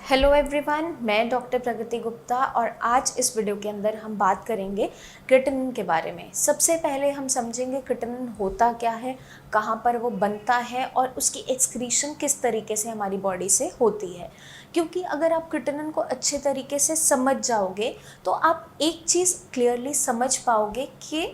Hello everyone, मैं doctor प्रगति गुप्ता और आज इस वीडियो के अंदर हम बात करेंगे क्रिएटिनिन के बारे में। सबसे पहले हम समझेंगे क्रिएटिनिन होता क्या है, कहाँ पर वो बनता है और उसकी एक्सक्रीशन किस तरीके से हमारी बॉडी से होती है। क्योंकि अगर आप क्रिएटिनिन को अच्छे तरीके से समझ जाओगे तो आप एक चीज़ क्लियरली समझ पाओगे कि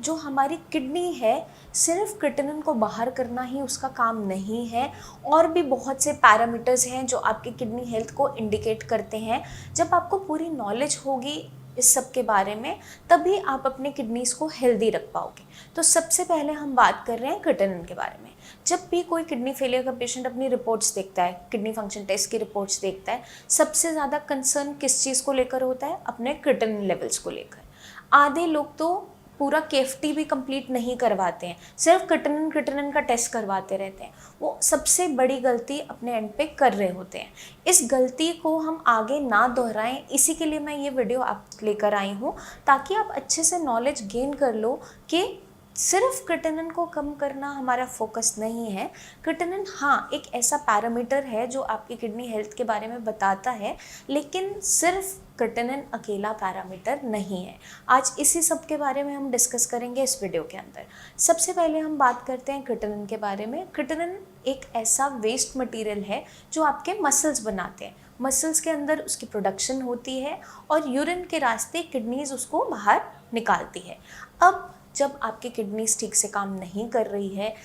जो हमारी किडनी है सिर्फ क्रिएटिनिन को बाहर करना ही उसका काम नहीं है, और भी बहुत से पैरामीटर्स हैं जो आपकी किडनी हेल्थ को इंडिकेट करते हैं। जब आपको पूरी नॉलेज होगी इस सब के बारे में तभी आप अपने किडनीज को हेल्दी रख पाओगे। तो सबसे पहले हम बात कर रहे हैं क्रिएटिनिन के बारे में। जब भी कोई किडनी फेलियर का पेशेंट अपनी रिपोर्ट्स देखता है, किडनी फंक्शन टेस्ट की रिपोर्ट्स देखता है, सबसे ज़्यादा कंसर्न किस चीज़ को लेकर होता है? अपने क्रिएटिनिन लेवल्स को लेकर। आधे लोग तो पूरा केएफटी भी कंप्लीट नहीं करवाते हैं, सिर्फ क्रिएटिनिन का टेस्ट करवाते रहते हैं। वो सबसे बड़ी गलती अपने एंड पे कर रहे होते हैं। इस गलती को हम आगे ना दोहराएं, इसी के लिए मैं ये वीडियो आप लेकर आई हूँ, ताकि आप अच्छे से नॉलेज गेन कर लो कि सिर्फ क्रिएटिनिन को कम करना हमारा फोकस नहीं है। क्रिएटिनिन हाँ एक ऐसा पैरामीटर है जो आपकी किडनी हेल्थ के बारे में बताता है, लेकिन सिर्फ क्रिएटिनिन अकेला पैरामीटर नहीं है। आज इसी सब के बारे में हम डिस्कस करेंगे इस वीडियो के अंदर। सबसे पहले हम बात करते हैं क्रिएटिनिन के बारे में। क्रिएटिनिन एक ऐसा वेस्ट मटेरियल है जो आपके मसल्स बनाते हैं। मसल्स के अंदर उसकी प्रोडक्शन होती है और यूरिन के रास्ते किडनीज उसको बाहर निकालती है। अब जब आपकी किडनीज ठीक से काम नहीं कर रही है,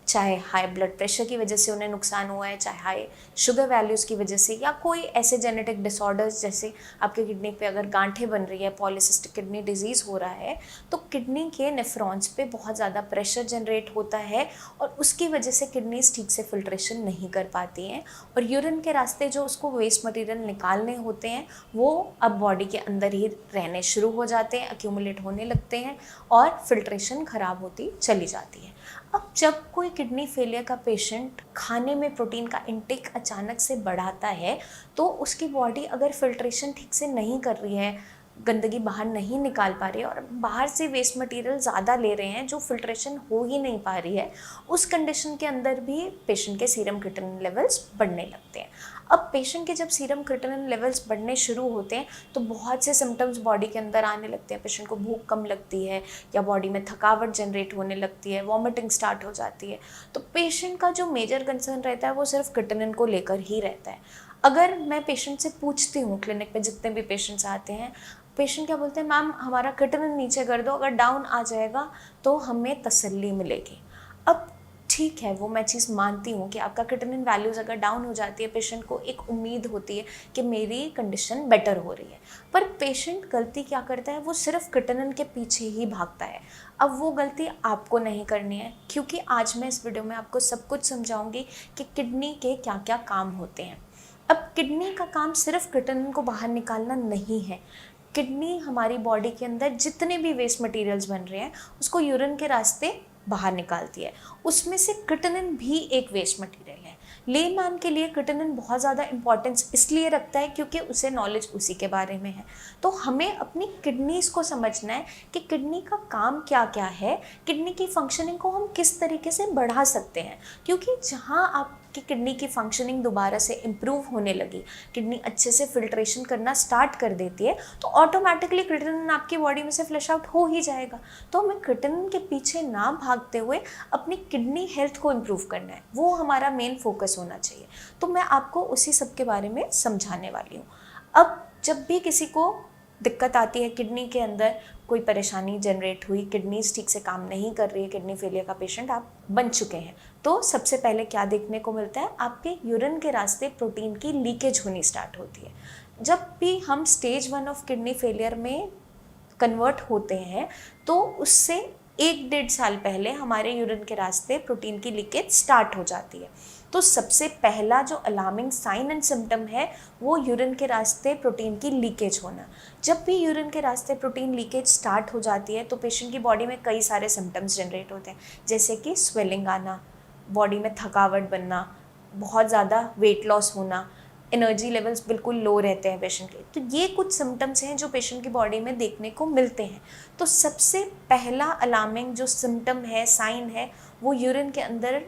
चाहे हाई ब्लड प्रेशर की वजह से उन्हें नुकसान हुआ है, चाहे हाई शुगर वैल्यूज़ की वजह से, या कोई ऐसे जेनेटिक डिसऑर्डर्स जैसे आपके किडनी पे अगर गांठें बन रही है, पॉलीसिस्टिक किडनी डिजीज़ हो रहा है, तो किडनी के नेफ्रॉन्स पे बहुत ज़्यादा प्रेशर जनरेट होता है और उसकी वजह से किडनीज ठीक से फिल्ट्रेशन नहीं कर पाती हैं और यूरिन के रास्ते जो उसको वेस्ट मटीरियल निकालने होते हैं वो अब बॉडी के अंदर ही रहने शुरू हो जाते हैं, अक्यूमुलेट होने लगते हैं और फिल्ट्रेशन ख़राब होती चली जाती है। अब जब कोई किडनी फेलियर का पेशेंट खाने में प्रोटीन का इंटेक अचानक से बढ़ाता है तो उसकी बॉडी अगर फिल्ट्रेशन ठीक से नहीं कर रही है, गंदगी बाहर नहीं निकाल पा रही है और बाहर से वेस्ट मटेरियल ज़्यादा ले रहे हैं जो फिल्ट्रेशन हो ही नहीं पा रही है, उस कंडीशन के अंदर भी पेशेंट के सीरम क्रिएटिनिन लेवल्स बढ़ने लगते हैं। अब पेशेंट के जब सीरम क्रिएटिनिन लेवल्स बढ़ने शुरू होते हैं तो बहुत से सिम्टम्स बॉडी के अंदर आने लगते हैं। पेशेंट को भूख कम लगती है या बॉडी में थकावट जनरेट होने लगती है, वॉमिटिंग स्टार्ट हो जाती है। तो पेशेंट का जो मेजर कंसर्न रहता है वो सिर्फ क्रिएटिनिन को लेकर ही रहता है। अगर मैं पेशेंट से पूछती हूँ, क्लिनिक पे जितने भी पेशेंट्स आते हैं, पेशेंट क्या बोलते हैं? मैम हमारा क्रिएटिनिन नीचे कर दो, अगर डाउन आ जाएगा तो हमें तसल्ली मिलेगी। अब ठीक है, वो मैं चीज़ मानती हूँ कि आपका क्रिएटिनिन वैल्यूज़ अगर डाउन हो जाती है, पेशेंट को एक उम्मीद होती है कि मेरी कंडीशन बेटर हो रही है, पर पेशेंट गलती क्या करता है? वो सिर्फ क्रिएटिनिन के पीछे ही भागता है। अब वो गलती आपको नहीं करनी है, क्योंकि आज मैं इस वीडियो में आपको सब कुछ समझाऊंगी कि किडनी के क्या क्या काम होते हैं। अब किडनी का काम सिर्फ क्रिएटिनिन को बाहर निकालना नहीं है। किडनी हमारी बॉडी के अंदर जितने भी वेस्ट मटेरियल्स बन रहे हैं उसको यूरिन के रास्ते बाहर निकालती है। उसमें से क्रिएटिनिन भी एक वेस्ट मटेरियल है। लेमैन के लिए क्रिएटिनिन बहुत ज़्यादा इंपॉर्टेंस इसलिए रखता है क्योंकि उसे नॉलेज उसी के बारे में है। तो हमें अपनी किडनीज को समझना है कि किडनी का काम क्या क्या है, किडनी की फंक्शनिंग को हम किस तरीके से बढ़ा सकते हैं। क्योंकि जहाँ आपकी किडनी की फंक्शनिंग दोबारा से इम्प्रूव होने लगी, किडनी अच्छे से फिल्ट्रेशन करना स्टार्ट कर देती है, तो ऑटोमेटिकली क्रिएटिनिन आपकी बॉडी में से फ्लश आउट हो ही जाएगा। तो हमें क्रिएटिनिन के पीछे ना भागते हुए अपनी किडनी हेल्थ को इम्प्रूव करना है, वो हमारा मेन फोकस होना चाहिए। तो मैं आपको उसी सब के बारे में समझाने वाली हूँ। अब जब भी किसी को दिक्कत आती है, किडनी के अंदर कोई परेशानी जनरेट हुई, किडनीज ठीक से काम नहीं कर रही है, किडनी फेलियर का पेशेंट आप बन चुके हैं, तो सबसे पहले क्या देखने को मिलता है? आपके यूरिन के रास्ते प्रोटीन की लीकेज होनी स्टार्ट होती है। जब भी हम स्टेज 1 ऑफ किडनी फेलियर में कन्वर्ट होते हैं तो उससे 1-1.5 साल पहले हमारे यूरिन के रास्ते प्रोटीन की लीकेज स्टार्ट हो जाती है। तो सबसे पहला जो अलार्मिंग साइन एंड सिम्टम है वो यूरिन के रास्ते प्रोटीन की लीकेज होना। जब भी यूरिन के रास्ते प्रोटीन लीकेज स्टार्ट हो जाती है तो पेशेंट की बॉडी में कई सारे सिम्टम्स जनरेट होते हैं, जैसे कि स्वेलिंग आना, बॉडी में थकावट बनना, बहुत ज़्यादा वेट लॉस होना, एनर्जी लेवल्स बिल्कुल लो रहते हैं पेशेंट के। तो ये कुछ सिम्टम्स हैं जो पेशेंट की बॉडी में देखने को मिलते हैं। तो सबसे पहला अलार्मिंग जो सिम्टम है, साइन है, वो यूरिन के अंदर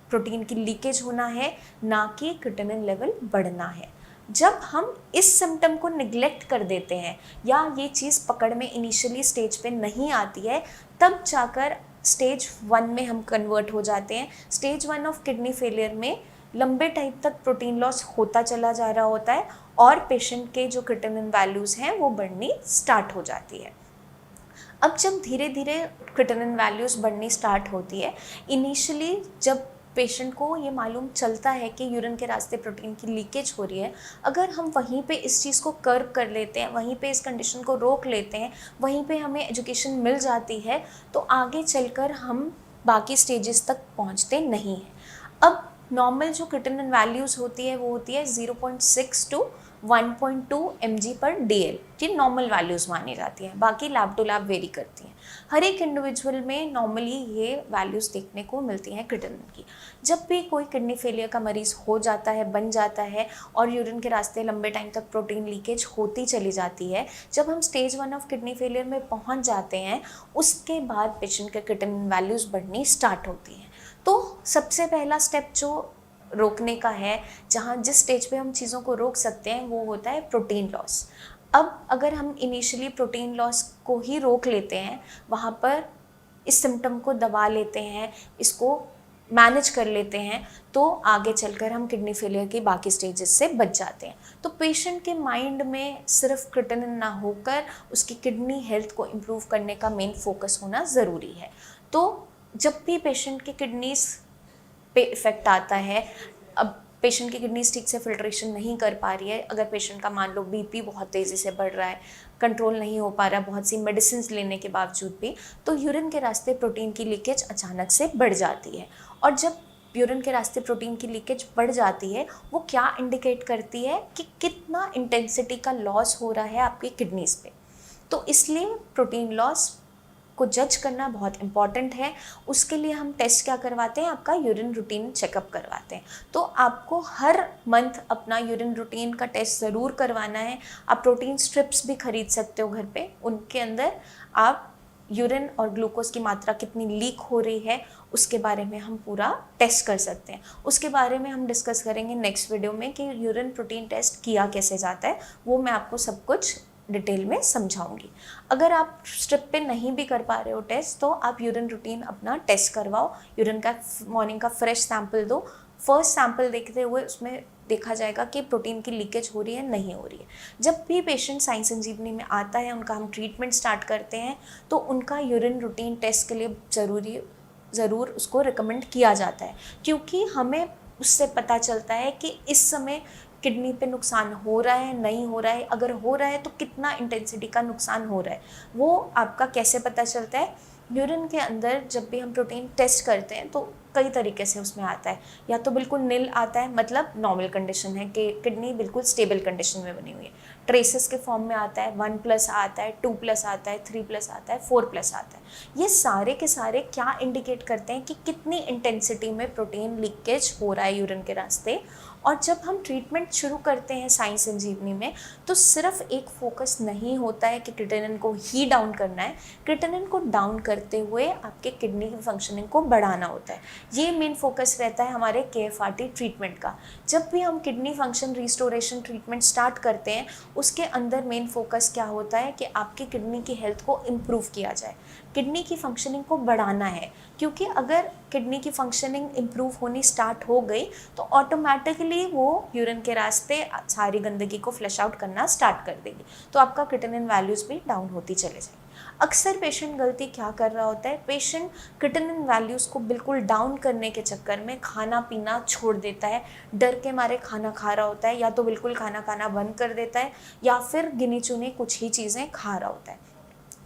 प्रोटीन की लीकेज होना है, ना कि क्रिएटिनिन लेवल बढ़ना है। जब हम इस सिम्टम को निग्लेक्ट कर देते हैं या ये चीज़ पकड़ में इनिशियली स्टेज पे नहीं आती है, तब जाकर स्टेज 1 में हम कन्वर्ट हो जाते हैं। स्टेज 1 ऑफ किडनी फेलियर में लंबे टाइम तक प्रोटीन लॉस होता चला जा रहा होता है और पेशेंट के जो क्रिएटिनिन वैल्यूज़ हैं वो बढ़नी स्टार्ट हो जाती है। अब जब धीरे धीरे क्रिएटिनिन वैल्यूज़ बढ़नी स्टार्ट होती है, इनिशियली जब पेशेंट को ये मालूम चलता है कि यूरिन के रास्ते प्रोटीन की लीकेज हो रही है, अगर हम वहीं पे इस चीज़ को कर्व कर लेते हैं, वहीं पे इस कंडीशन को रोक लेते हैं, वहीं पे हमें एजुकेशन मिल जाती है, तो आगे चलकर हम बाकी स्टेजेस तक पहुंचते नहीं हैं। अब नॉर्मल जो क्रिएटिनिन वैल्यूज़ होती है वो होती है 0.6 टू 1.2 mg/dl, ये नॉर्मल वैल्यूज़ मानी जाती हैं। बाकी लैब टू लैब वेरी करती हैं। हर एक इंडिविजुअल में नॉर्मली ये वैल्यूज़ देखने को मिलती हैं क्रिएटिनिन की। जब भी कोई किडनी फेलियर का मरीज़ हो जाता है, बन जाता है और यूरिन के रास्ते लंबे टाइम तक प्रोटीन लीकेज होती चली जाती है, जब हम स्टेज 1 ऑफ किडनी फेलियर में पहुंच जाते हैं, उसके बाद पेशेंट के क्रिएटिनिन वैल्यूज़ बढ़नी स्टार्ट होती हैं। तो सबसे पहला स्टेप जो रोकने का है, जहाँ जिस स्टेज पे हम चीज़ों को रोक सकते हैं, वो होता है प्रोटीन लॉस। अब अगर हम इनिशियली प्रोटीन लॉस को ही रोक लेते हैं, वहाँ पर इस सिम्टम को दबा लेते हैं, इसको मैनेज कर लेते हैं, तो आगे चलकर हम किडनी फेलियर की बाकी स्टेजेस से बच जाते हैं। तो पेशेंट के माइंड में सिर्फ क्रिएटिनिन ना होकर उसकी किडनी हेल्थ को इम्प्रूव करने का मेन फोकस होना ज़रूरी है। तो जब भी पेशेंट की किडनीज पे इफ़ेक्ट आता है, अब पेशेंट की किडनीज ठीक से फिल्ट्रेशन नहीं कर पा रही है, अगर पेशेंट का मान लो बीपी बहुत तेज़ी से बढ़ रहा है, कंट्रोल नहीं हो पा रहा बहुत सी मेडिसिन लेने के बावजूद भी, तो यूरिन के रास्ते प्रोटीन की लीकेज अचानक से बढ़ जाती है। और जब यूरिन के रास्ते प्रोटीन की लीकेज बढ़ जाती है, वो क्या इंडिकेट करती है कि कितना इंटेंसिटी का लॉस हो रहा है आपकी किडनीज पे। तो इसलिए प्रोटीन लॉस को जज करना बहुत इम्पॉर्टेंट है। उसके लिए हम टेस्ट क्या करवाते हैं, आपका यूरिन रूटीन चेकअप करवाते हैं। तो आपको हर मंथ अपना यूरिन रूटीन का टेस्ट ज़रूर करवाना है। आप प्रोटीन स्ट्रिप्स भी खरीद सकते हो घर पे, उनके अंदर आप यूरिन और ग्लूकोज की मात्रा कितनी लीक हो रही है उसके बारे में हम पूरा टेस्ट कर सकते हैं। उसके बारे में हम डिस्कस करेंगे नेक्स्ट वीडियो में कि यूरिन प्रोटीन टेस्ट किया कैसे जाता है, वो मैं आपको सब कुछ डिटेल में समझाऊंगी। अगर आप स्ट्रिप पे नहीं भी कर पा रहे हो टेस्ट, तो आप यूरिन रूटीन अपना टेस्ट करवाओ। यूरिन का मॉर्निंग का फ्रेश सैंपल दो। फर्स्ट सैंपल देखते हुए उसमें देखा जाएगा कि प्रोटीन की लीकेज हो रही है नहीं हो रही है। जब भी पेशेंट साई संजीवनी में आता है, उनका हम ट्रीटमेंट स्टार्ट करते हैं, तो उनका यूरिन रूटीन टेस्ट के लिए ज़रूर उसको रिकमेंड किया जाता है, क्योंकि हमें उससे पता चलता है कि इस समय किडनी पे नुकसान हो रहा है नहीं हो रहा है, अगर हो रहा है तो कितना इंटेंसिटी का नुकसान हो रहा है। वो आपका कैसे पता चलता है, यूरिन के अंदर जब भी हम प्रोटीन टेस्ट करते हैं तो कई तरीके से उसमें आता है। या तो बिल्कुल नील आता है, मतलब नॉर्मल कंडीशन है कि किडनी बिल्कुल स्टेबल कंडीशन में बनी हुई है। ट्रेसेस के फॉर्म में आता है, 1+ आता है, 2+ आता है, 3+ आता है, 4+ आता है। ये सारे के सारे क्या इंडिकेट करते हैं कि कितनी इंटेंसिटी में प्रोटीन लीकेज हो रहा है यूरिन के रास्ते। और जब हम ट्रीटमेंट शुरू करते हैं साई संजीवनी में, तो सिर्फ एक फोकस नहीं होता है कि क्रिएटिनिन को ही डाउन करना है। क्रिएटिनिन को डाउन करते हुए आपके किडनी की फंक्शनिंग को बढ़ाना होता है। ये मेन फोकस रहता है हमारे KFRT ट्रीटमेंट का। जब भी हम kidney function restoration treatment start करते हैं, उसके अंदर मेन फोकस क्या होता है कि आपकी किडनी की हेल्थ को इम्प्रूव किया जाए, किडनी की फंक्शनिंग को बढ़ाना है। क्योंकि अगर किडनी की फंक्शनिंग इम्प्रूव होनी स्टार्ट हो गई तो ऑटोमेटिकली वो यूरिन के रास्ते सारी गंदगी को फ्लश आउट करना स्टार्ट कर देगी, तो आपका क्रिएटिनिन वैल्यूज़ भी डाउन होती चले जाएगी। अक्सर पेशेंट गलती क्या कर रहा होता है, पेशेंट क्रिएटिनिन वैल्यूज़ को बिल्कुल डाउन करने के चक्कर में खाना पीना छोड़ देता है, डर के मारे खाना खा रहा होता है, या तो बिल्कुल खाना खाना बंद कर देता है, या फिर गिनी चुनी कुछ ही चीज़ें खा रहा होता है।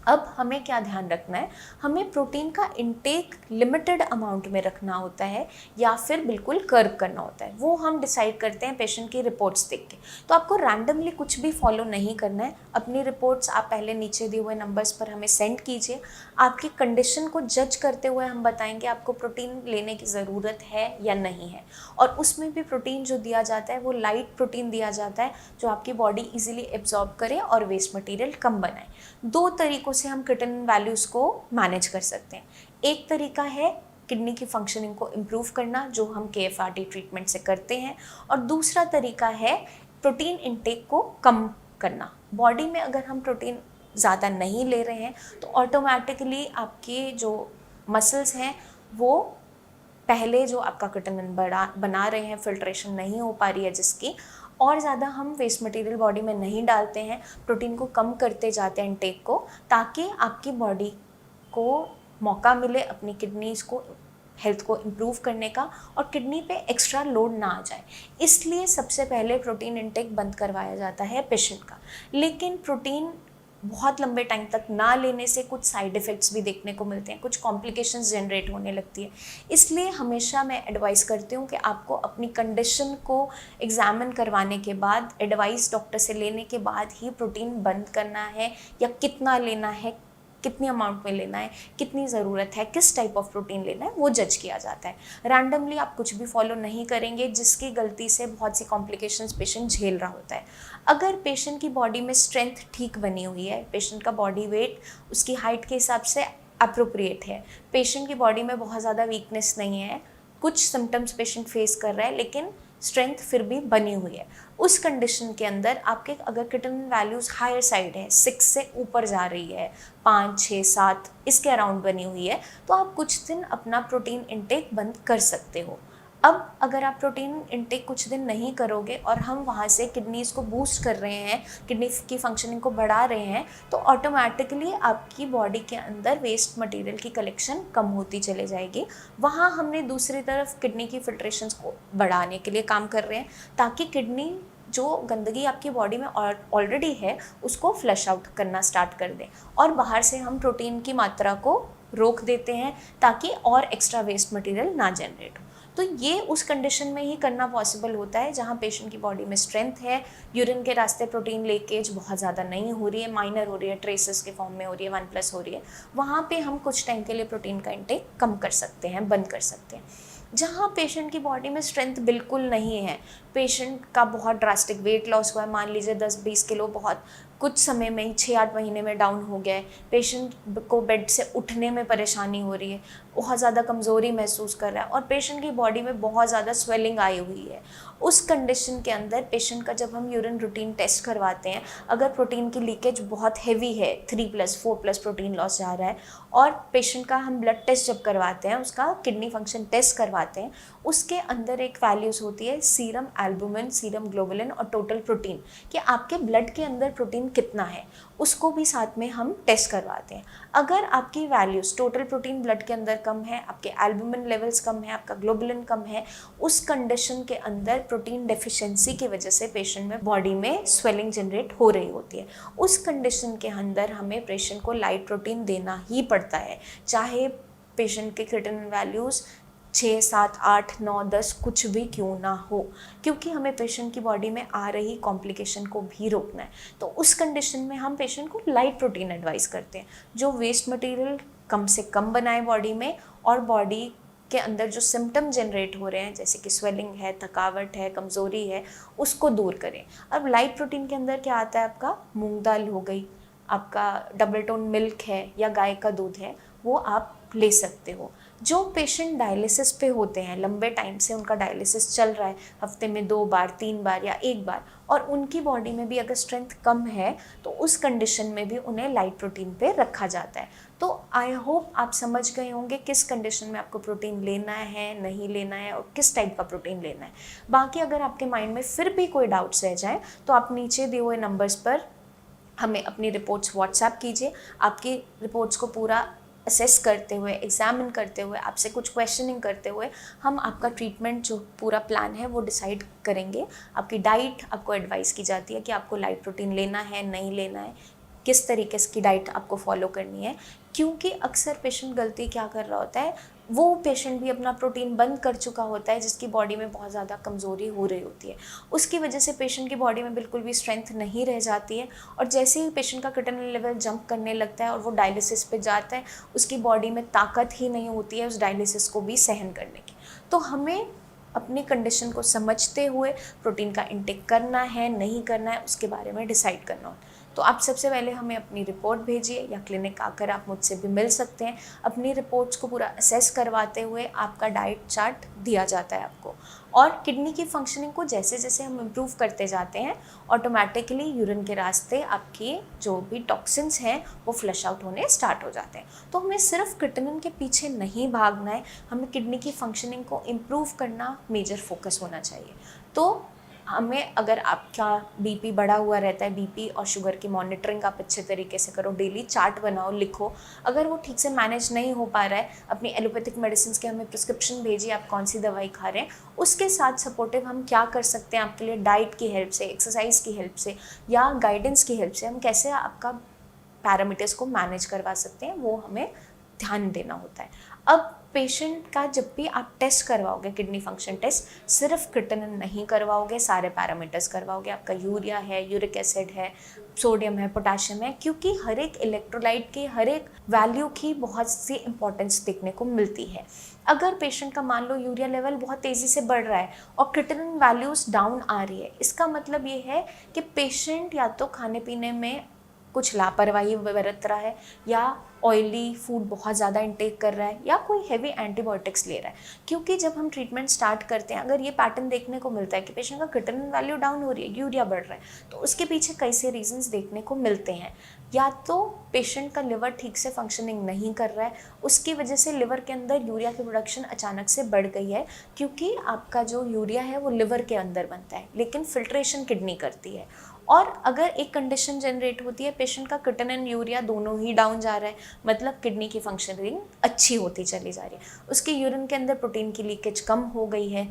अब हमें क्या ध्यान रखना है, हमें प्रोटीन का इंटेक लिमिटेड अमाउंट में रखना होता है या फिर बिल्कुल कर्व करना होता है। वो हम डिसाइड करते हैं पेशेंट की रिपोर्ट्स देख के। तो आपको रैंडमली कुछ भी फॉलो नहीं करना है। अपनी रिपोर्ट्स आप पहले नीचे दिए हुए नंबर्स पर हमें सेंड कीजिए। आपकी कंडीशन को जज करते हुए हम बताएंगे आपको प्रोटीन लेने की ज़रूरत है या नहीं है। और उसमें भी प्रोटीन जो दिया जाता है वो लाइट प्रोटीन दिया जाता है, जो आपकी बॉडी ईजिली एब्जॉर्ब करे और वेस्ट मटीरियल कम बनाए। 2 तरीकों से हम क्रिएटिनिन वैल्यूज़ को मैनेज कर सकते हैं। एक तरीका है किडनी की फंक्शनिंग को इम्प्रूव करना, जो हम KFRT ट्रीटमेंट से करते हैं, और दूसरा तरीका है प्रोटीन इंटेक को कम करना। बॉडी में अगर हम प्रोटीन ज़्यादा नहीं ले रहे हैं तो ऑटोमेटिकली आपके जो मसल्स हैं वो पहले जो आपका क्रिएटिनिन बना रहे हैं, फिल्ट्रेशन नहीं हो पा रही है जिसकी, और ज़्यादा हम वेस्ट मटेरियल बॉडी में नहीं डालते हैं, प्रोटीन को कम करते जाते हैं इंटेक को, ताकि आपकी बॉडी को मौका मिले अपनी किडनीज़ को हेल्थ को इम्प्रूव करने का और किडनी पे एक्स्ट्रा लोड ना आ जाए। इसलिए सबसे पहले प्रोटीन इंटेक बंद करवाया जाता है पेशेंट का। लेकिन प्रोटीन बहुत लंबे टाइम तक ना लेने से कुछ साइड इफ़ेक्ट्स भी देखने को मिलते हैं, कुछ कॉम्प्लिकेशंस जनरेट होने लगती है। इसलिए हमेशा मैं एडवाइस करती हूँ कि आपको अपनी कंडीशन को एग्जामिन करवाने के बाद, एडवाइस डॉक्टर से लेने के बाद ही प्रोटीन बंद करना है, या कितना लेना है, कितनी अमाउंट में लेना है, कितनी ज़रूरत है, किस टाइप ऑफ प्रोटीन लेना है, वो जज किया जाता है। रैंडमली आप कुछ भी फॉलो नहीं करेंगे, जिसकी गलती से बहुत सी कॉम्प्लिकेशंस पेशेंट झेल रहा होता है। अगर पेशेंट की बॉडी में स्ट्रेंथ ठीक बनी हुई है, पेशेंट का बॉडी वेट उसकी हाइट के हिसाब से अप्रोप्रिएट है, पेशेंट की बॉडी में बहुत ज़्यादा वीकनेस नहीं है, कुछ सिम्टम्स पेशेंट फेस कर रहा है लेकिन स्ट्रेंथ फिर भी बनी हुई है, उस कंडीशन के अंदर आपके अगर क्रिएटिनिन वैल्यूज़ हायर साइड है, 6 से ऊपर जा रही है, 5, 6, 7 इसके अराउंड बनी हुई है, तो आप कुछ दिन अपना प्रोटीन इंटेक बंद कर सकते हो। अब अगर आप प्रोटीन इंटेक कुछ दिन नहीं करोगे और हम वहाँ से किडनीज़ को बूस्ट कर रहे हैं, किडनी की फंक्शनिंग को बढ़ा रहे हैं, तो ऑटोमेटिकली आपकी बॉडी के अंदर वेस्ट मटेरियल की कलेक्शन कम होती चले जाएगी। वहाँ हमने दूसरी तरफ किडनी की फिल्ट्रेशंस को बढ़ाने के लिए काम कर रहे हैं, ताकि किडनी जो गंदगी आपकी बॉडी में ऑलरेडी है उसको फ्लश आउट करना स्टार्ट कर दें, और बाहर से हम प्रोटीन की मात्रा को रोक देते हैं ताकि और एक्स्ट्रा वेस्ट मटेरियल ना जनरेट हो। तो ये उस कंडीशन में ही करना पॉसिबल होता है जहाँ पेशेंट की बॉडी में स्ट्रेंथ है, यूरिन के रास्ते प्रोटीन लीकेज बहुत ज़्यादा नहीं हो रही है, माइनर हो रही है, ट्रेसेस के फॉर्म में हो रही है, 1+ हो रही है, वहाँ पे हम कुछ टाइम के लिए प्रोटीन का इंटेक कम कर सकते हैं, बंद कर सकते हैं। जहाँ पेशेंट की बॉडी में स्ट्रेंथ बिल्कुल नहीं है, पेशेंट का बहुत ड्रास्टिक वेट लॉस हुआ है, मान लीजिए 10-20 किलो बहुत कुछ समय में ही 6-8 महीने में डाउन हो गया है, पेशेंट को बेड से उठने में परेशानी हो रही है, बहुत ज़्यादा कमज़ोरी महसूस कर रहा है, और पेशेंट की बॉडी में बहुत ज़्यादा स्वेलिंग आई हुई है, उस कंडीशन के अंदर पेशेंट का जब हम यूरिन रूटीन टेस्ट करवाते हैं, अगर प्रोटीन की लीकेज बहुत हैवी है, 3+, 4+ प्रोटीन लॉस जा रहा है, और पेशेंट का हम ब्लड टेस्ट जब करवाते हैं, उसका किडनी फंक्शन टेस्ट करवाते हैं, उसके अंदर एक वैल्यूज़ होती है सीरम एल्बुमिन, सीरम ग्लोबुलिन और टोटल प्रोटीन, कि आपके ब्लड के अंदर प्रोटीन कितना है, उसको भी साथ में हम टेस्ट करवाते हैं। अगर आपकी वैल्यूज़ टोटल प्रोटीन ब्लड के अंदर कम है, आपके एल्बुमिन लेवल्स कम है, आपका ग्लोबुलिन कम है, उस कंडीशन के अंदर प्रोटीन डेफिशिएंसी की वजह से पेशेंट में बॉडी में स्वेलिंग जनरेट हो रही होती है। उस कंडीशन के अंदर हमें पेशेंट को लाइट प्रोटीन देना ही पड़ता है, चाहे पेशेंट के क्रिएटिनिन वैल्यूज़ 6, 7, 8, 9, 10 कुछ भी क्यों ना हो, क्योंकि हमें पेशेंट की बॉडी में आ रही कॉम्प्लिकेशन को भी रोकना है। तो उस कंडीशन में हम पेशेंट को लाइट प्रोटीन एडवाइस करते हैं, जो वेस्ट मटेरियल कम से कम बनाए बॉडी में, और बॉडी के अंदर जो सिम्टम जनरेट हो रहे हैं जैसे कि स्वेलिंग है, थकावट है, कमज़ोरी है, उसको दूर करें। अब लाइट प्रोटीन के अंदर क्या आता है, आपका मूंग दाल हो गई, आपका डबल टोन मिल्क है या गाय का दूध है, वो आप ले सकते हो। जो पेशेंट डायलिसिस पे होते हैं, लंबे टाइम से उनका डायलिसिस चल रहा है, हफ्ते में 2 बार, 3 बार या 1 बार, और उनकी बॉडी में भी अगर स्ट्रेंथ कम है, तो उस कंडीशन में भी उन्हें लाइट प्रोटीन पे रखा जाता है। तो आई होप आप समझ गए होंगे किस कंडीशन में आपको प्रोटीन लेना है, नहीं लेना है, और किस टाइप का प्रोटीन लेना है। बाकी अगर आपके माइंड में फिर भी कोई डाउट्स रह जाए तो आप नीचे दिए हुए नंबर्स पर हमें अपनी रिपोर्ट्स व्हाट्सएप कीजिए। आपकी रिपोर्ट्स को पूरा असेस करते हुए, एग्जामिन करते हुए, आपसे कुछ क्वेश्चनिंग करते हुए हम आपका ट्रीटमेंट जो पूरा प्लान है वो डिसाइड करेंगे। आपकी डाइट आपको एडवाइस की जाती है कि आपको लाइट प्रोटीन लेना है, नहीं लेना है, किस तरीके की डाइट आपको फॉलो करनी है, क्योंकि अक्सर पेशेंट गलती क्या कर रहा होता है, वो पेशेंट भी अपना प्रोटीन बंद कर चुका होता है जिसकी बॉडी में बहुत ज़्यादा कमज़ोरी हो रही होती है, उसकी वजह से पेशेंट की बॉडी में बिल्कुल भी स्ट्रेंथ नहीं रह जाती है, और जैसे ही पेशेंट का क्रिएटिनिन लेवल जंप करने लगता है और वो डायलिसिस पे जाता है, उसकी बॉडी में ताकत ही नहीं होती है उस डायलिसिस को भी सहन करने की। तो हमें अपनी कंडीशन को समझते हुए प्रोटीन का इंटेक करना है, नहीं करना है, उसके बारे में डिसाइड करना हो। तो आप सबसे पहले हमें अपनी रिपोर्ट भेजिए या क्लिनिक आकर आप मुझसे भी मिल सकते हैं। अपनी रिपोर्ट्स को पूरा असेस करवाते हुए आपका डाइट चार्ट दिया जाता है आपको। और किडनी की फंक्शनिंग को जैसे जैसे हम इम्प्रूव करते जाते हैं, ऑटोमेटिकली यूरिन के रास्ते आपके जो भी टॉक्सिन्स हैं वो फ्लश आउट होने स्टार्ट हो जाते हैं। तो हमें सिर्फ क्रिएटिनिन के पीछे नहीं भागना है, हमें किडनी की फंक्शनिंग को इम्प्रूव करना मेजर फोकस होना चाहिए। तो हमें, अगर आपका बीपी बढ़ा हुआ रहता है, बीपी और शुगर की मॉनिटरिंग आप अच्छे तरीके से करो, डेली चार्ट बनाओ, लिखो। अगर वो ठीक से मैनेज नहीं हो पा रहा है, अपनी एलोपैथिक मेडिसिन के हमें प्रिस्क्रिप्शन भेजिए, आप कौन सी दवाई खा रहे हैं। उसके साथ सपोर्टिव हम क्या कर सकते हैं आपके लिए, डाइट की हेल्प से, एक्सरसाइज की हेल्प से या गाइडेंस की हेल्प से हम कैसे आपका पैरामीटर्स को मैनेज करवा सकते हैं, वो हमें ध्यान देना होता है। अब पेशेंट का जब भी आप टेस्ट करवाओगे, किडनी फंक्शन टेस्ट, सिर्फ क्रिएटिनिन नहीं करवाओगे, सारे पैरामीटर्स करवाओगे। आपका यूरिया है, यूरिक एसिड है, सोडियम है, पोटाशियम है, क्योंकि हर एक इलेक्ट्रोलाइट की, हर एक वैल्यू की बहुत सी इंपॉर्टेंस देखने को मिलती है। अगर पेशेंट का मान लो यूरिया लेवल बहुत तेज़ी से बढ़ रहा है और क्रिएटिनिन वैल्यूज़ डाउन आ रही है, इसका मतलब ये है कि पेशेंट या तो खाने पीने में कुछ लापरवाही बरत रहा है, या ऑयली फूड बहुत ज़्यादा इंटेक कर रहा है, या कोई हेवी एंटीबायोटिक्स ले रहा है। क्योंकि जब हम ट्रीटमेंट स्टार्ट करते हैं, अगर ये पैटर्न देखने को मिलता है कि पेशेंट का क्रिएटिनिन वैल्यू डाउन हो रही है, यूरिया बढ़ रहा है, तो उसके पीछे कई से रीजंस देखने को मिलते हैं। या तो पेशेंट का लिवर ठीक से फंक्शनिंग नहीं कर रहा है, उसकी वजह से लिवर के अंदर यूरिया की प्रोडक्शन अचानक से बढ़ गई है, क्योंकि आपका जो यूरिया है वो लिवर के अंदर बनता है, लेकिन फिल्ट्रेशन किडनी करती है। और अगर एक कंडीशन जनरेट होती है, पेशेंट का क्रिएटिनिन यूरिया दोनों ही डाउन जा रहा है, मतलब किडनी की फंक्शनिंग अच्छी होती चली जा रही है, उसके यूरिन के अंदर प्रोटीन की लीकेज कम हो गई है,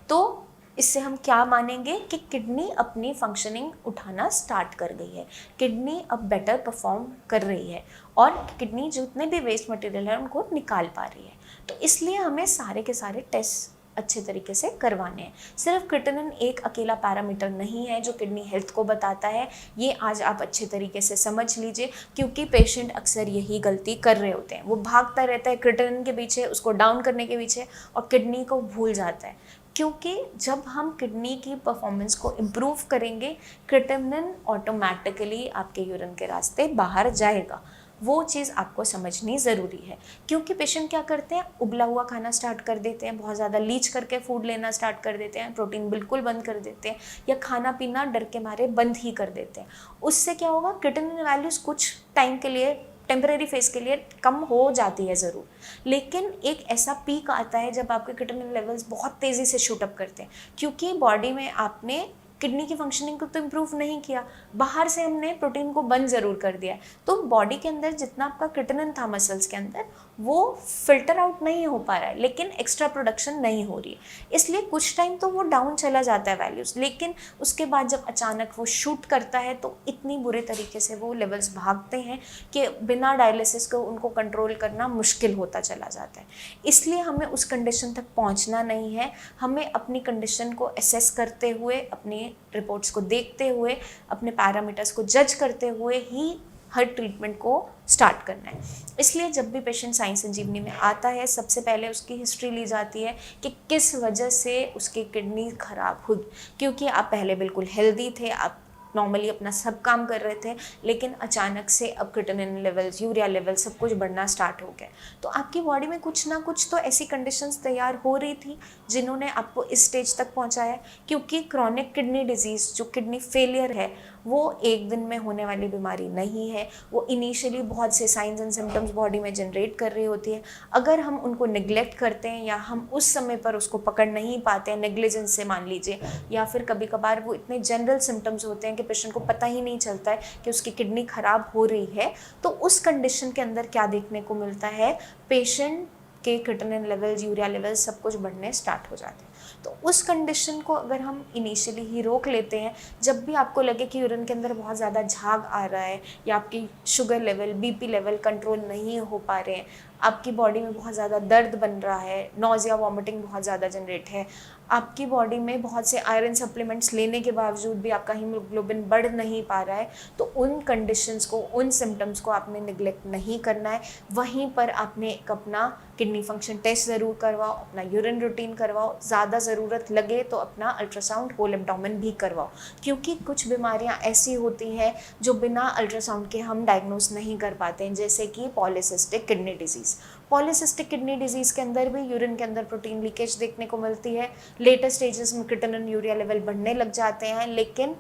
तो इससे हम क्या मानेंगे कि किडनी अपनी फंक्शनिंग उठाना स्टार्ट कर गई है, किडनी अब बेटर परफॉर्म कर रही है और किडनी जितने भी वेस्ट मटेरियल है उनको निकाल पा रही है। तो इसलिए हमें सारे के सारे टेस्ट अच्छे तरीके से करवाने हैं। सिर्फ क्रिएटिनिन एक अकेला पैरामीटर नहीं है जो किडनी हेल्थ को बताता है, ये आज आप अच्छे तरीके से समझ लीजिए, क्योंकि पेशेंट अक्सर यही गलती कर रहे होते हैं। वो भागता रहता है क्रिएटिनिन के पीछे, उसको डाउन करने के पीछे, और किडनी को भूल जाता है। क्योंकि जब हम किडनी की परफॉर्मेंस को इम्प्रूव करेंगे, क्रिएटिनिन ऑटोमेटिकली आपके यूरिन के रास्ते बाहर जाएगा। वो चीज़ आपको समझनी ज़रूरी है, क्योंकि पेशेंट क्या करते हैं, उबला हुआ खाना स्टार्ट कर देते हैं, बहुत ज़्यादा लीच करके फूड लेना स्टार्ट कर देते हैं, प्रोटीन बिल्कुल बंद कर देते हैं, या खाना पीना डर के मारे बंद ही कर देते हैं। उससे क्या होगा, क्रिएटिनिन वैल्यूज़ कुछ टाइम के लिए, टेम्परेरी फेज के लिए कम हो जाती है ज़रूर, लेकिन एक ऐसा पीक आता है जब आपके क्रिएटिनिन लेवल्स बहुत तेज़ी से शूट अप करते हैं, क्योंकि बॉडी में आपने किडनी की फंक्शनिंग को तो इम्प्रूव नहीं किया, बाहर से हमने प्रोटीन को बंद ज़रूर कर दिया है। तो बॉडी के अंदर जितना आपका क्रिएटिनिन था मसल्स के अंदर, वो फिल्टर आउट नहीं हो पा रहा है, लेकिन एक्स्ट्रा प्रोडक्शन नहीं हो रही है, इसलिए कुछ टाइम तो वो डाउन चला जाता है वैल्यूज़, लेकिन उसके बाद जब अचानक वो शूट करता है तो इतनी बुरे तरीके से वो लेवल्स भागते हैं कि बिना डायलिसिस को उनको कंट्रोल करना मुश्किल होता चला जाता है। इसलिए हमें उस कंडीशन तक पहुंचना नहीं है, हमें अपनी कंडीशन को असेस करते हुए, अपनी रिपोर्ट्स को देखते हुए, अपने पैरामीटर्स को जज करते हुए ही हर ट्रीटमेंट को स्टार्ट करना है। इसलिए जब भी पेशेंट साई संजीवनी में आता है, सबसे पहले उसकी हिस्ट्री ली जाती है कि किस वजह से उसकी किडनी खराब हुई, क्योंकि आप पहले बिल्कुल हेल्दी थे, आप नॉर्मली अपना सब काम कर रहे थे, लेकिन अचानक से अब क्रिएटिनिन लेवल्स, यूरिया लेवल सब कुछ बढ़ना स्टार्ट हो गया। तो आपकी बॉडी में कुछ ना कुछ तो ऐसी कंडीशंस तैयार हो रही थी जिन्होंने आपको इस स्टेज तक पहुंचाया, क्योंकि क्रॉनिक किडनी डिजीज़, जो किडनी फेलियर है, वो एक दिन में होने वाली बीमारी नहीं है। वो इनिशियली बहुत से साइंस एंड सिम्टम्स बॉडी में जनरेट कर रही होती है। अगर हम उनको निगलेक्ट करते हैं या हम उस समय पर उसको पकड़ नहीं पाते हैं, नेग्लिजेंस से मान लीजिए, या फिर कभी कभार वो इतने जनरल सिम्टम्स होते हैं कि पेशेंट को पता ही नहीं चलता है कि उसकी किडनी खराब हो रही है, तो उस कंडीशन के अंदर क्या देखने को मिलता है, पेशेंट के क्रिएटिनिन लेवल्स, यूरिया लेवल्स सब कुछ बढ़ने स्टार्ट हो जाते हैं। तो उस कंडीशन को अगर हम इनिशियली ही रोक लेते हैं, जब भी आपको लगे कि यूरिन के अंदर बहुत ज़्यादा झाग आ रहा है, या आपकी sugar level, BP level control नहीं हो पा रहे हैं, आपकी बॉडी में बहुत ज़्यादा दर्द बन रहा है, नॉजिया, वॉमिटिंग बहुत ज़्यादा जनरेट है, आपकी बॉडी में बहुत से आयरन सप्लीमेंट्स लेने के बावजूद भी आपका हीमोग्लोबिन बढ़ नहीं पा रहा है, तो उन कंडीशंस को, उन सिम्टम्स को आपने निगलेक्ट नहीं करना है। वहीं पर आपने एक अपना किडनी फंक्शन टेस्ट ज़रूर करवाओ, अपना यूरिन रूटीन करवाओ, ज़्यादा ज़्यादा ज़रूरत लगे तो अपना अल्ट्रासाउंड होल एब्डोमेन भी करवाओ, क्योंकि कुछ बीमारियां ऐसी होती हैं जो बिना अल्ट्रासाउंड के हम डायग्नोस नहीं कर पाते हैं, जैसे कि polycystic kidney disease. Polycystic kidney disease के अंदर भी यूरिन के अंदर प्रोटीन लीकेज देखने को मिलती है। लेटर स्टेजेस में क्रिएटिनिन यूरिया लेवल बढ़ने लग जाते हैं, लेकिन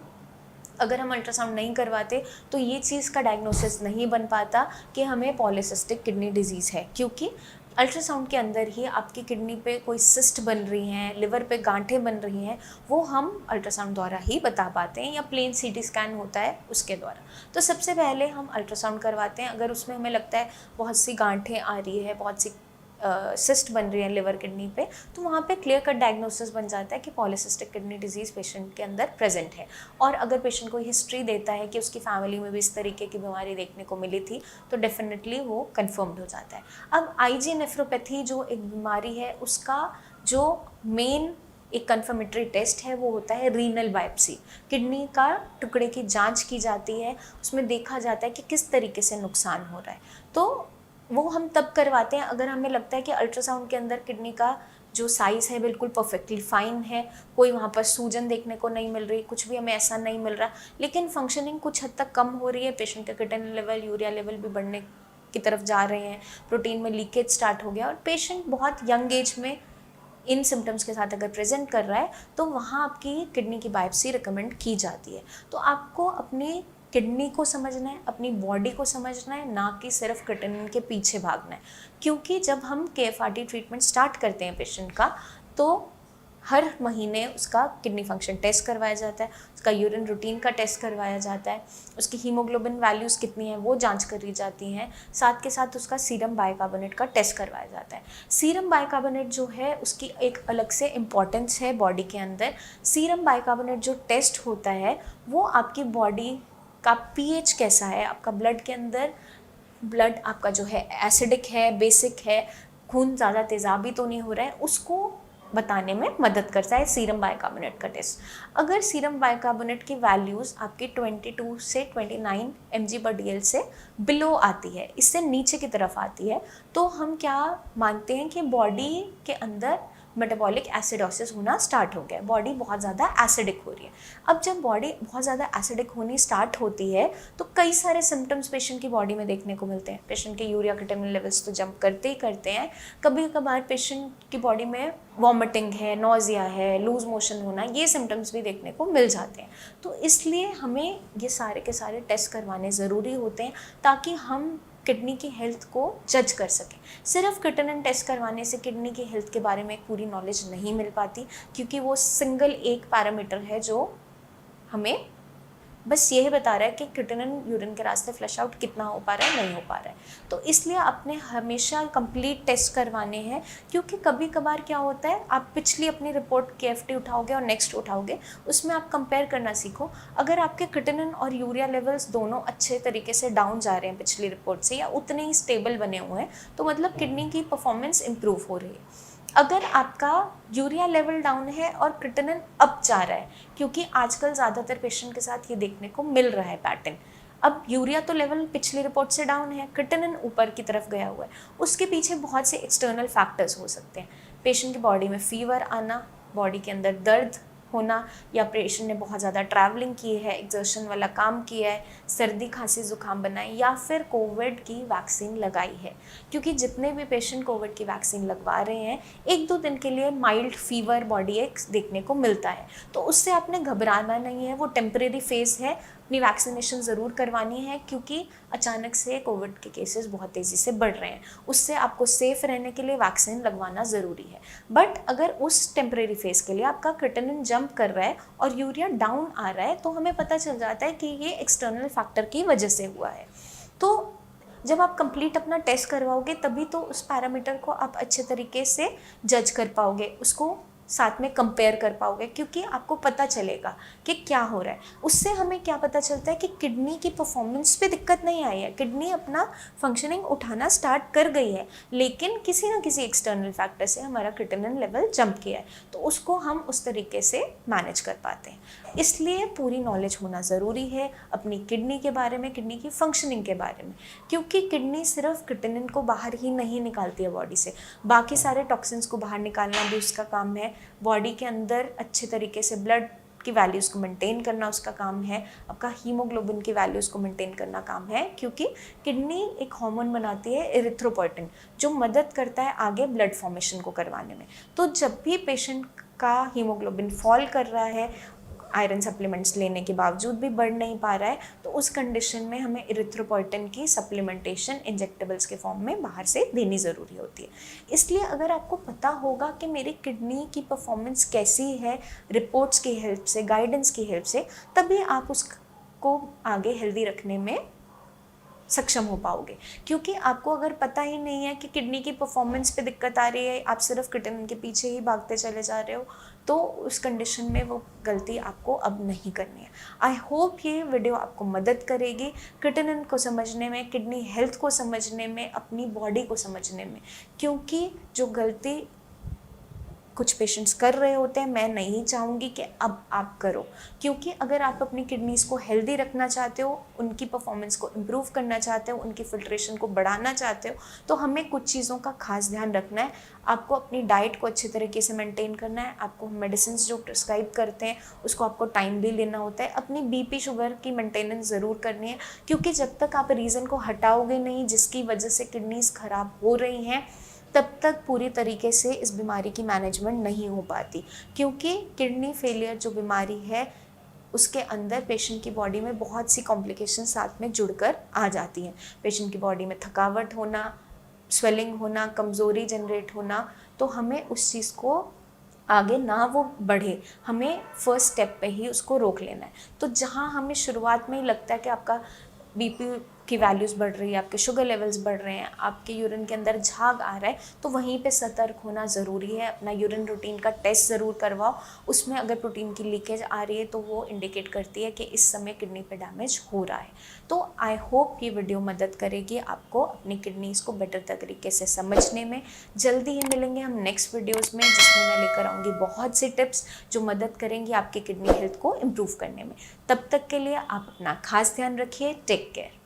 अगर हम अल्ट्रासाउंड नहीं करवाते तो ये चीज़ का डायग्नोसिस नहीं बन पाता कि हमें पॉलीसिस्टिक किडनी डिजीज़ है, क्योंकि अल्ट्रासाउंड के अंदर ही आपकी किडनी पे कोई सिस्ट बन रही हैं, लिवर पे गांठें बन रही हैं, वो हम अल्ट्रासाउंड द्वारा ही बता पाते हैं, या प्लेन सीटी स्कैन होता है उसके द्वारा। तो सबसे पहले हम अल्ट्रासाउंड करवाते हैं। अगर उसमें हमें लगता है बहुत सी गांठें आ रही है, बहुत सी सिस्ट बन रही है लिवर किडनी पे, तो वहाँ पे क्लियर कट डायग्नोसिस बन जाता है कि पॉलीसिस्टिक किडनी डिजीज़ पेशेंट के अंदर प्रेजेंट है। और अगर पेशेंट कोई हिस्ट्री देता है कि उसकी फैमिली में भी इस तरीके की बीमारी देखने को मिली थी, तो डेफिनेटली वो कन्फर्म्ड हो जाता है। अब आईजी नेफ्रोपैथी जो एक बीमारी है, उसका जो मेन एक कन्फर्मेटरी टेस्ट है वो होता है रीनल बायोप्सी। किडनी का टुकड़े की जांच की जाती है, उसमें देखा जाता है कि किस तरीके से नुकसान हो रहा है। तो वो हम तब करवाते हैं अगर हमें लगता है कि अल्ट्रासाउंड के अंदर किडनी का जो साइज़ है बिल्कुल परफेक्टली फाइन है, कोई वहाँ पर सूजन देखने को नहीं मिल रही, कुछ भी हमें ऐसा नहीं मिल रहा, लेकिन फंक्शनिंग कुछ हद तक कम हो रही है, पेशेंट का क्रिएटिनिन लेवल, यूरिया लेवल भी बढ़ने की तरफ जा रहे हैं, प्रोटीन में लीकेज स्टार्ट हो गया, और पेशेंट बहुत यंग एज में इन सिम्टम्स के साथ अगर प्रेजेंट कर रहा है, तो वहाँ आपकी किडनी की बायोप्सी रिकमेंड की जाती है। तो आपको अपनी किडनी को समझना है, अपनी बॉडी को समझना है, ना कि सिर्फ क्रिएटिनिन के पीछे भागना है। क्योंकि जब हम KFRT ट्रीटमेंट स्टार्ट करते हैं पेशेंट का, तो हर महीने उसका किडनी फंक्शन टेस्ट करवाया जाता है, उसका यूरिन रूटीन का टेस्ट करवाया जाता है, उसकी हीमोग्लोबिन वैल्यूज़ कितनी है वो जांच करी जाती हैं, साथ के साथ उसका सीरम बाइकार्बोनेट का टेस्ट करवाया जाता है। सीरम बाइकार्बोनेट जो है उसकी एक अलग से इम्पॉर्टेंस है बॉडी के अंदर। सीरम बाइकार्बोनेट जो टेस्ट होता है वो आपकी बॉडी का pH कैसा है, आपका ब्लड के अंदर ब्लड आपका जो है एसिडिक है, बेसिक है, खून ज़्यादा तेज़ाबी तो नहीं हो रहा है, उसको बताने में मदद करता है सीरम बाइकार्बोनेट का टेस्ट। अगर सीरम बाइकार्बोनेट की वैल्यूज़ आपकी 22 से 29 mg/dl से बिलो आती है, इससे नीचे की तरफ आती है, तो हम क्या मानते हैं कि बॉडी के अंदर मेटाबॉलिक एसिडोसिस होना स्टार्ट हो गया, बॉडी बहुत ज़्यादा एसिडिक हो रही है। अब जब बॉडी बहुत ज़्यादा एसिडिक होनी स्टार्ट होती है तो कई सारे सिम्टम्स पेशेंट की बॉडी में देखने को मिलते हैं। पेशेंट के यूरिया क्रिएटिनिन लेवल्स तो जंप करते ही करते हैं, कभी कभार पेशेंट की बॉडी में वॉमिटिंग है, नोजिया है, लूज मोशन होना, ये सिम्टम्स भी देखने को मिल जाते हैं। तो इसलिए हमें ये सारे के सारे टेस्ट करवाने ज़रूरी होते हैं ताकि हम किडनी की हेल्थ को जज कर सकें। सिर्फ क्रिएटिनिन टेस्ट करवाने से किडनी की हेल्थ के बारे में पूरी नॉलेज नहीं मिल पाती, क्योंकि वो सिंगल एक पैरामीटर है जो हमें बस यही बता रहा है कि क्रिएटिनिन यूरिन के रास्ते फ्लश आउट कितना हो पा रहा है, नहीं हो पा रहा है। तो इसलिए आपने हमेशा कंप्लीट टेस्ट करवाने हैं, क्योंकि कभी कभार क्या होता है, आप पिछली अपनी रिपोर्ट KFT उठाओगे और नेक्स्ट उठाओगे, उसमें आप कंपेयर करना सीखो। अगर आपके क्रिएटिनिन और यूरिया लेवल्स दोनों अच्छे तरीके से डाउन जा रहे हैं पिछली रिपोर्ट से, या उतने ही स्टेबल बने हुए हैं, तो मतलब किडनी की परफॉर्मेंस इम्प्रूव हो रही है। अगर आपका यूरिया लेवल डाउन है और क्रिएटिनिन अप जा रहा है, क्योंकि आजकल ज़्यादातर पेशेंट के साथ ये देखने को मिल रहा है पैटर्न, अब यूरिया तो लेवल पिछली रिपोर्ट से डाउन है, क्रिएटिनिन ऊपर की तरफ गया हुआ है, उसके पीछे बहुत से एक्सटर्नल फैक्टर्स हो सकते हैं। पेशेंट की बॉडी में फीवर आना, बॉडी के अंदर दर्द होना, या पेशेंट ने बहुत ज़्यादा ट्रैवलिंग की है, एक्सर्शन वाला काम किया है, सर्दी खांसी जुकाम बनाए, या फिर कोविड की वैक्सीन लगाई है। क्योंकि जितने भी पेशेंट कोविड की वैक्सीन लगवा रहे हैं, 1-2 दिन के लिए माइल्ड फीवर बॉडी एक्स देखने को मिलता है, तो उससे आपने घबराना नहीं है, वो टेम्परेरी फेज़ है। अपनी वैक्सीनेशन ज़रूर करवानी है, क्योंकि अचानक से कोविड के केसेस बहुत तेज़ी से बढ़ रहे हैं, उससे आपको सेफ़ रहने के लिए वैक्सीन लगवाना ज़रूरी है। बट अगर उस टेम्परेरी फेज़ के लिए आपका क्रिएटिनिन जंप कर रहा है और यूरिया डाउन आ रहा है, तो हमें पता चल जाता है कि ये एक्सटर्नल फैक्टर की वजह से हुआ है। तो जब आप कंप्लीट अपना टेस्ट करवाओगे, तभी तो उस पैरामीटर को आप अच्छे तरीके से जज कर पाओगे, उसको साथ में कंपेयर कर पाओगे, क्योंकि आपको पता चलेगा कि क्या हो रहा है। उससे हमें क्या पता चलता है कि किडनी की परफॉर्मेंस पे दिक्कत नहीं आई है, किडनी अपना फंक्शनिंग उठाना स्टार्ट कर गई है, लेकिन किसी ना किसी एक्सटर्नल फैक्टर से हमारा क्रिएटिनिन लेवल जंप किया है, तो उसको हम उस तरीके से मैनेज कर पाते हैं। इसलिए पूरी नॉलेज होना ज़रूरी है अपनी किडनी के बारे में, किडनी की फंक्शनिंग के बारे में, क्योंकि किडनी सिर्फ क्रिएटिनिन को बाहर ही नहीं निकालती है बॉडी से, बाकी सारे टॉक्सिन्स को बाहर निकालना भी उसका काम है, है, बॉडी के अंदर अच्छे तरीके से ब्लड की वैल्यूज़ को मेंटेन करना उसका काम है, आपका हीमोग्लोबिन की वैल्यूज़ को मेंटेन करना काम है, क्योंकि किडनी एक हार्मोन बनाती है एरिथ्रोपोइटिन, जो मदद करता है आगे ब्लड फॉर्मेशन को करवाने में। तो जब भी पेशेंट का हीमोग्लोबिन फॉल कर रहा है, आयरन सप्लीमेंट्स लेने के बावजूद भी बढ़ नहीं पा रहा है, तो उस कंडीशन में हमें इरिथ्रोपोइटिन की सप्लीमेंटेशन इंजेक्टेबल्स के फॉर्म में बाहर से देनी ज़रूरी होती है। इसलिए अगर आपको पता होगा कि मेरी किडनी की परफॉर्मेंस कैसी है, रिपोर्ट्स की हेल्प से, गाइडेंस की हेल्प से, तभी आप उसको आगे हेल्दी रखने में सक्षम हो पाओगे। क्योंकि आपको अगर पता ही नहीं है कि किडनी की परफॉर्मेंस पे दिक्कत आ रही है, आप सिर्फ क्रिएटिनिन के पीछे ही भागते चले जा रहे हो, तो उस कंडीशन में वो गलती आपको अब नहीं करनी है। आई होप ये वीडियो आपको मदद करेगी क्रिएटिनिन को समझने में, किडनी हेल्थ को समझने में, अपनी बॉडी को समझने में। क्योंकि जो गलती कुछ पेशेंट्स कर रहे होते हैं, मैं नहीं चाहूँगी कि अब आप करो। क्योंकि अगर आप अपनी किडनीज़ को हेल्दी रखना चाहते हो, उनकी परफॉर्मेंस को इम्प्रूव करना चाहते हो, उनकी फिल्ट्रेशन को बढ़ाना चाहते हो, तो हमें कुछ चीज़ों का खास ध्यान रखना है। आपको अपनी डाइट को अच्छे तरीके से मेंटेन करना है, आपको मेडिसिन जो प्रिस्क्राइब करते हैं उसको आपको टाइमली लेना होता है, अपनी बीपी शुगर की मेंटेनेंस ज़रूर करनी है। क्योंकि जब तक आप रीज़न को हटाओगे नहीं जिसकी वजह से किडनीज़ ख़राब हो रही हैं, तब तक पूरी तरीके से इस बीमारी की मैनेजमेंट नहीं हो पाती। क्योंकि किडनी फेलियर जो बीमारी है, उसके अंदर पेशेंट की बॉडी में बहुत सी कॉम्प्लिकेशन साथ में जुड़कर आ जाती हैं। पेशेंट की बॉडी में थकावट होना, स्वेलिंग होना, कमज़ोरी जनरेट होना, तो हमें उस चीज़ को आगे ना वो बढ़े, हमें फर्स्ट स्टेप पे ही उसको रोक लेना है। तो जहाँ हमें शुरुआत में ही लगता है कि आपका बीपी की वैल्यूज़ बढ़ रही है, आपके शुगर लेवल्स बढ़ रहे हैं, आपके यूरिन के अंदर झाग आ रहा है, तो वहीं पे सतर्क होना ज़रूरी है। अपना यूरिन रूटीन का टेस्ट ज़रूर करवाओ, उसमें अगर प्रोटीन की लीकेज आ रही है तो वो इंडिकेट करती है कि इस समय किडनी पे डैमेज हो रहा है। तो आई होप ये वीडियो मदद करेगी आपको अपनी किडनीज़ को बेटर तरीके से समझने में। जल्दी ही मिलेंगे हम नेक्स्ट वीडियोज़ में, जिसमें मैं लेकर आऊँगी बहुत सी टिप्स जो मदद करेंगी आपकी किडनी हेल्थ को इम्प्रूव करने में। तब तक के लिए आप अपना खास ध्यान रखिए। Take care.